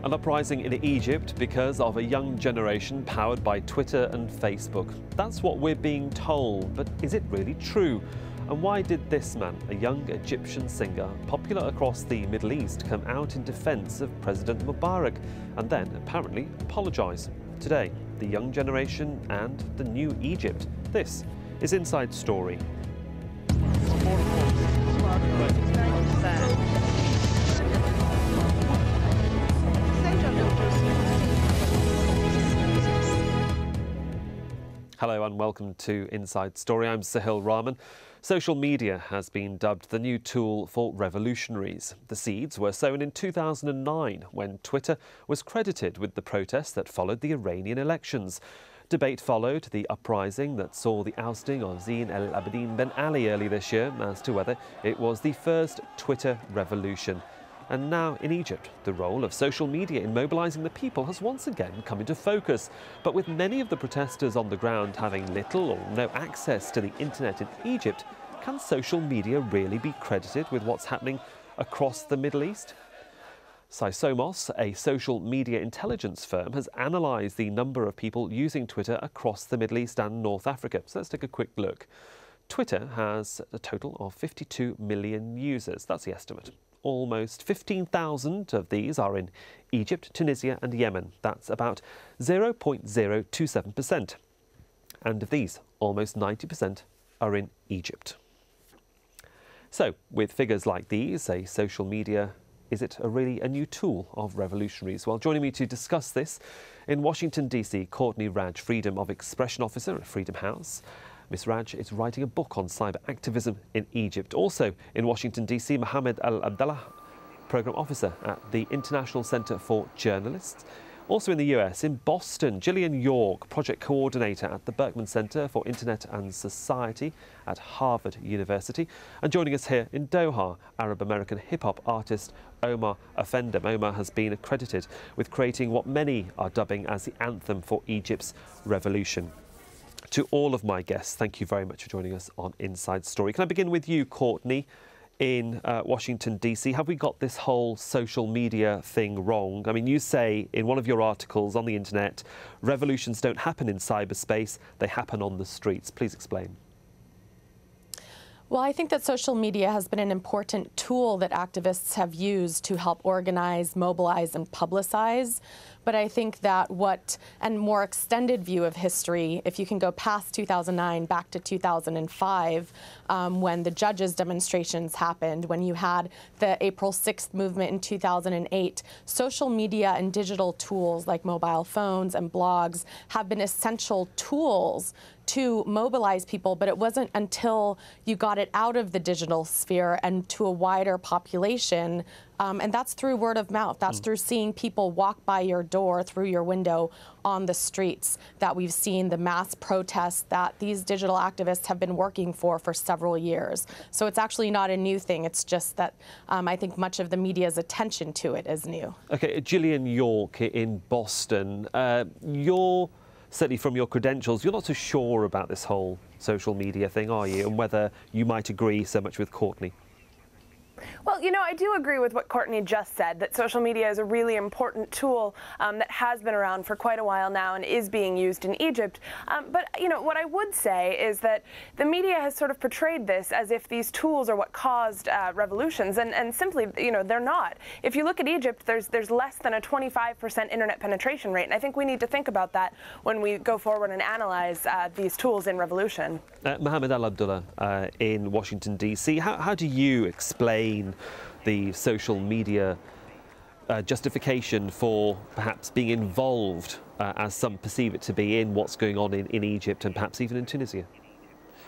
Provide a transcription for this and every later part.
An uprising in Egypt because of a young generation powered by Twitter and Facebook. That's what we're being told, but is it really true? And why did this man, a young Egyptian singer, popular across the Middle East, come out in defence of President Mubarak and then apparently apologise? Today, the young generation and the new Egypt. This is Inside Story. Hello and welcome to Inside Story. I'm Sahil Rahman. Social media has been dubbed the new tool for revolutionaries. The seeds were sown in 2009 when Twitter was credited with the protests that followed the Iranian elections. Debate followed the uprising that saw the ousting of Zine el-Abidine Ben Ali early this year as to whether it was the first Twitter revolution. And now in Egypt, the role of social media in mobilising the people has once again come into focus. But with many of the protesters on the ground having little or no access to the internet in Egypt, can social media really be credited with what's happening across the Middle East? Sysomos, a social media intelligence firm, has analysed the number of people using Twitter across the Middle East and North Africa. So let's take a quick look. Twitter has a total of 52 million users. That's the estimate. Almost 15,000 of these are in Egypt, Tunisia and Yemen. That's about 0.027%. And of these, almost 90% are in Egypt. So, with figures like these, is it really a new tool of revolutionaries? Well, joining me to discuss this in Washington, D.C., Courtney Raj, Freedom of Expression Officer at Freedom House. Ms. Raj is writing a book on cyber activism in Egypt. Also in Washington, D.C., Mohammed Al-Abdallah, Programme Officer at the International Center for Journalists. Also in the US, in Boston, Gillian York, Project Coordinator at the Berkman Center for Internet and Society at Harvard University. And joining us here in Doha, Arab-American hip-hop artist Omar Effendem. Omar has been accredited with creating what many are dubbing as the anthem for Egypt's revolution. To all of my guests, thank you very much for joining us on Inside Story. Can I begin with you, Courtney, in Washington, D.C.? Have we got this whole social media thing wrong? I mean, you say in one of your articles on the internet, revolutions don't happen in cyberspace, they happen on the streets. Please explain. Well, I think that social media has been an important tool that activists have used to help organize, mobilize, and publicize. But I think that and more extended view of history, if you can go past 2009 back to 2005, when the judges' demonstrations happened, when you had the April 6th movement in 2008, social media and digital tools like mobile phones and blogs have been essential tools to mobilize people, but it wasn't until you got it out of the digital sphere and to a wider population, and that's through word of mouth. That's through seeing people walk by your door, through your window, on the streets, that we've seen the mass protests that these digital activists have been working for several years. So it's actually not a new thing. It's just that I think much of the media's attention to it is new. Okay, Gillian York in Boston, certainly from your credentials, you're not so sure about this whole social media thing, are you? And whether you might agree so much with Courtney. Well, you know, I do agree with what Courtney just said, that social media is a really important tool that has been around for quite a while now and is being used in Egypt. But, you know, what I would say is that the media has sort of portrayed this as if these tools are what caused revolutions, and simply, you know, they're not. If you look at Egypt, there's less than a 25% internet penetration rate, and I think we need to think about that when we go forward and analyze these tools in revolution. Mohammed Al-Abdallah in Washington, D.C., how do you explain the social media justification for perhaps being involved, as some perceive it to be, in what's going on in Egypt and perhaps even in Tunisia?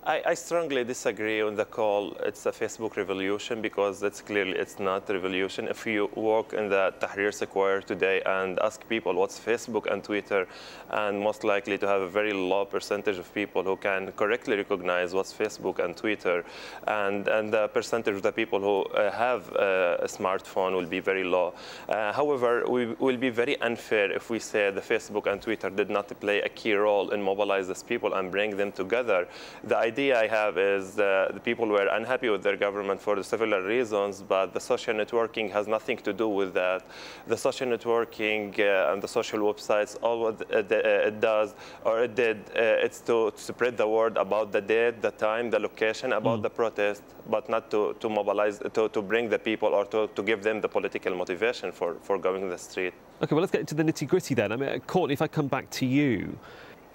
I strongly disagree on the call. It's a Facebook revolution, because it's not a revolution. If you walk in the Tahrir Square today and ask people what's Facebook and Twitter, and most likely to have a very low percentage of people who can correctly recognize what's Facebook and Twitter, and the percentage of the people who have a smartphone will be very low. However, we will be very unfair if we say the Facebook and Twitter did not play a key role in mobilize these people and bring them together. The idea I have is the people were unhappy with their government for several reasons, but the social networking has nothing to do with that. The social networking and the social websites, all what it does, or it did, it's to spread the word about the date, the time, the location, about the protest, but not to mobilize, to bring the people or to give them the political motivation for going to the street. Okay, well, let's get into the nitty-gritty then. I mean, Courtney, if I come back to you,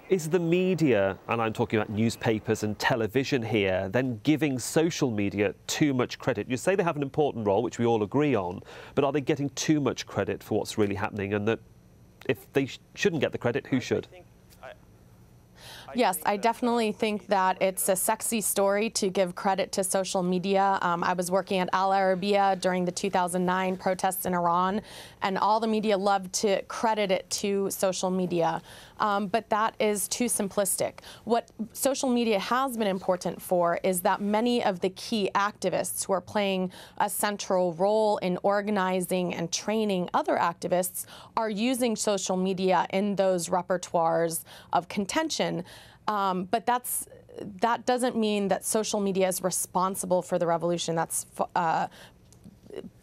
is the media, and I'm talking about newspapers and television here, then giving social media too much credit? You say they have an important role, which we all agree on, but are they getting too much credit for what's really happening? And that if they shouldn't get the credit, who should? Yes, I definitely think that it's a sexy story to give credit to social media. I was working at Al Arabiya during the 2009 protests in Iran, and all the media loved to credit it to social media. But that is too simplistic. What social media has been important for is that many of the key activists who are playing a central role in organizing and training other activists are using social media in those repertoires of contention. But that doesn't mean that social media is responsible for the revolution. That's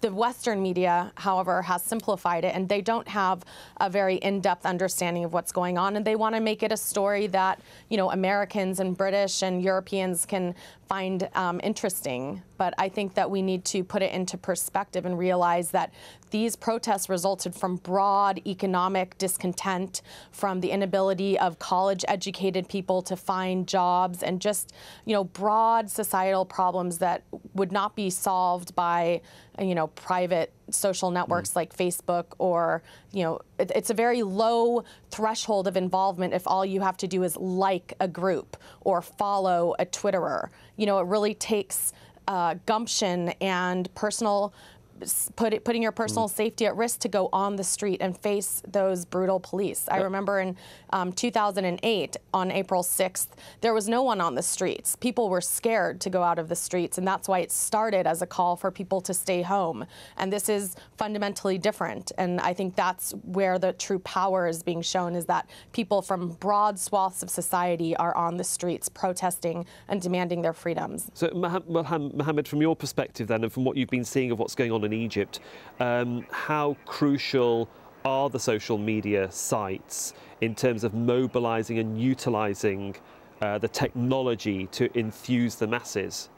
the Western media, however, has simplified it, and they don't have a very in-depth understanding of what's going on, and they want to make it a story that, you know, Americans and British and Europeans can find interesting. But I think that we need to put it into perspective and realize that these protests resulted from broad economic discontent, from the inability of college-educated people to find jobs, and just, you know, broad societal problems that would not be solved by, you know, private social networks like Facebook, or, you know, it's a very low threshold of involvement if all you have to do is like a group or follow a Twitterer. You know, it really takes gumption and putting your personal safety at risk to go on the street and face those brutal police. I remember in 2008, on April 6th, there was no one on the streets. People were scared to go out of the streets, and that's why it started as a call for people to stay home. And this is fundamentally different, and I think that's where the true power is being shown, is that people from broad swaths of society are on the streets protesting and demanding their freedoms. So, Mohammed, from your perspective then, and from what you've been seeing of what's going on in Egypt, how crucial are the social media sites in terms of mobilising and utilising the technology to enthuse the masses?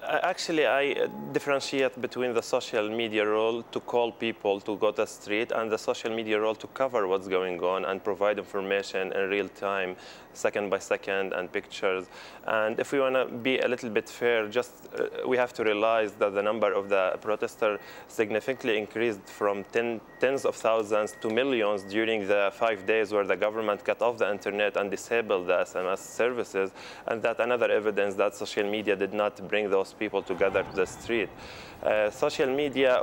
Actually, I differentiate between the social media role to call people to go to the street and the social media role to cover what's going on and provide information in real time, second by second, and pictures. And if we want to be a little bit fair, just we have to realize that the number of the protesters significantly increased from tens of thousands to millions during the 5 days where the government cut off the internet and disabled the SMS services. And that's another evidence that social media did not bring those people together to the street. Social media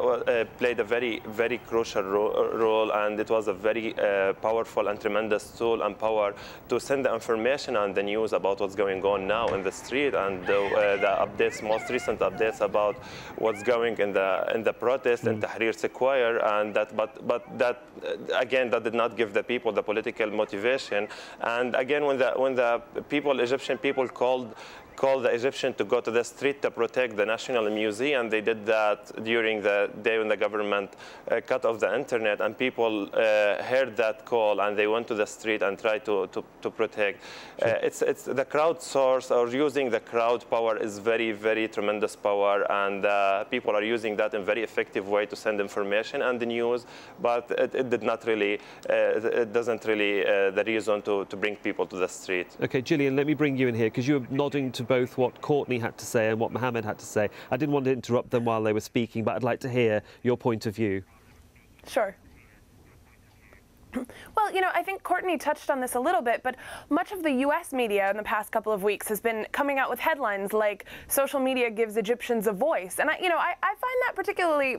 played a very, very crucial role, and it was a very powerful and tremendous tool and power to send the information and the news about what's going on now in the street, and the updates, most recent updates about what's going in the protest in Tahrir Square, and that, but that again, that did not give the people the political motivation. And again, when the people, Egyptian people, called the Egyptians to go to the street to protect the National Museum. They did that during the day when the government cut off the internet, and people heard that call and they went to the street and tried to protect. It's the crowd source, or using the crowd power, is very, very tremendous power, and people are using that in a very effective way to send information and the news, but it did not really, it doesn't really the reason to bring people to the street. Okay, Gillian, let me bring you in here, because you were nodding to both what Courtney had to say and what Mohammed had to say. I didn't want to interrupt them while they were speaking, but I'd like to hear your point of view. Sure. Well, you know, I think Courtney touched on this a little bit, but much of the U.S. media in the past couple of weeks has been coming out with headlines like "Social media gives Egyptians a voice," and I find that particularly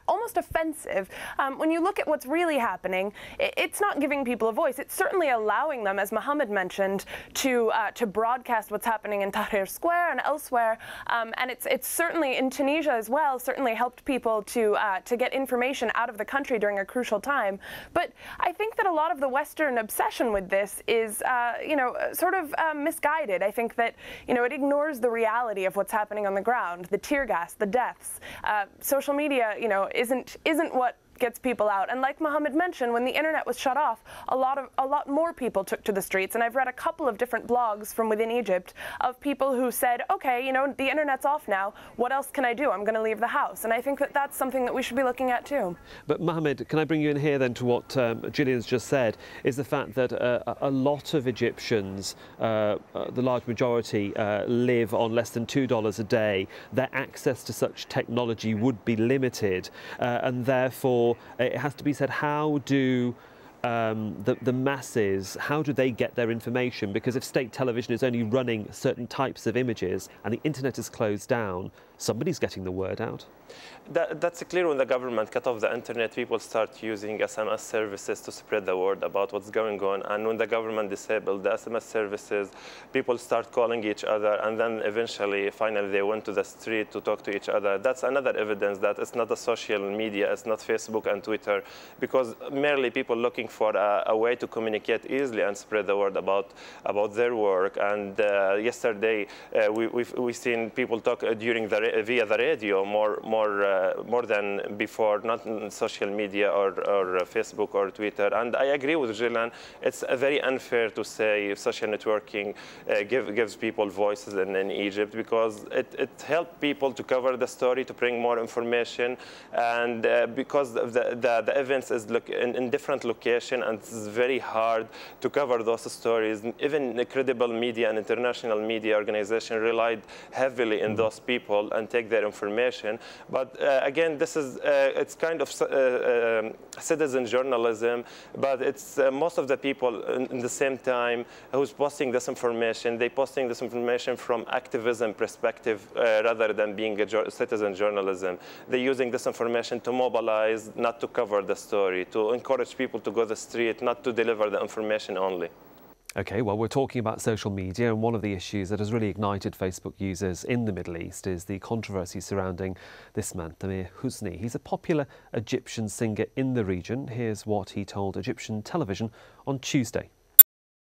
almost offensive. When you look at what's really happening, it's not giving people a voice. It's certainly allowing them, as Mohammed mentioned, to broadcast what's happening in Tahrir Square and elsewhere, and it's certainly in Tunisia as well. Certainly helped people to get information out of the country during a crucial time. But I think that a lot of the Western obsession with this is, sort of misguided. I think that, it ignores the reality of what's happening on the ground, the tear gas, the deaths. Social media, isn't what gets people out. And like Mohammed mentioned, when the internet was shut off, a lot more people took to the streets. And I've read a couple of different blogs from within Egypt of people who said, okay, the internet's off now. What else can I do? I'm going to leave the house. And I think that that's something that we should be looking at too. But Mohammed, can I bring you in here then to what Gillian's just said, is the fact that a lot of Egyptians, the large majority, live on less than $2 a day. Their access to such technology would be limited, and therefore it has to be said, how do the masses, how do they get their information? Because if state television is only running certain types of images and the internet is closed down, somebody's getting the word out. That's clear. When the government cut off the internet, people start using SMS services to spread the word about what's going on. And when the government disabled the SMS services, people start calling each other, and then eventually, finally, they went to the street to talk to each other. That's another evidence that it's not a social media, it's not Facebook and Twitter, because merely people looking for a way to communicate easily and spread the word about their work. And yesterday, we've seen people talk via the radio more than before, not in social media or Facebook or Twitter. And I agree with Gillian. It's very unfair to say social networking gives people voices in Egypt, because it helped people to cover the story, to bring more information, and because the events is in different locations, and it's very hard to cover those stories. Even credible media and international media organizations relied heavily in those people and take their information. But again, this is it's kind of citizen journalism, but it's most of the people in the same time who's posting this information, they posting this information from activism perspective rather than being a citizen journalism. They're using this information to mobilize, not to cover the story, to encourage people to go to the street, not to deliver the information only. OK, well, we're talking about social media, and one of the issues that has really ignited Facebook users in the Middle East is the controversy surrounding this man, Tamir Husni. He's a popular Egyptian singer in the region. Here's what he told Egyptian television on Tuesday.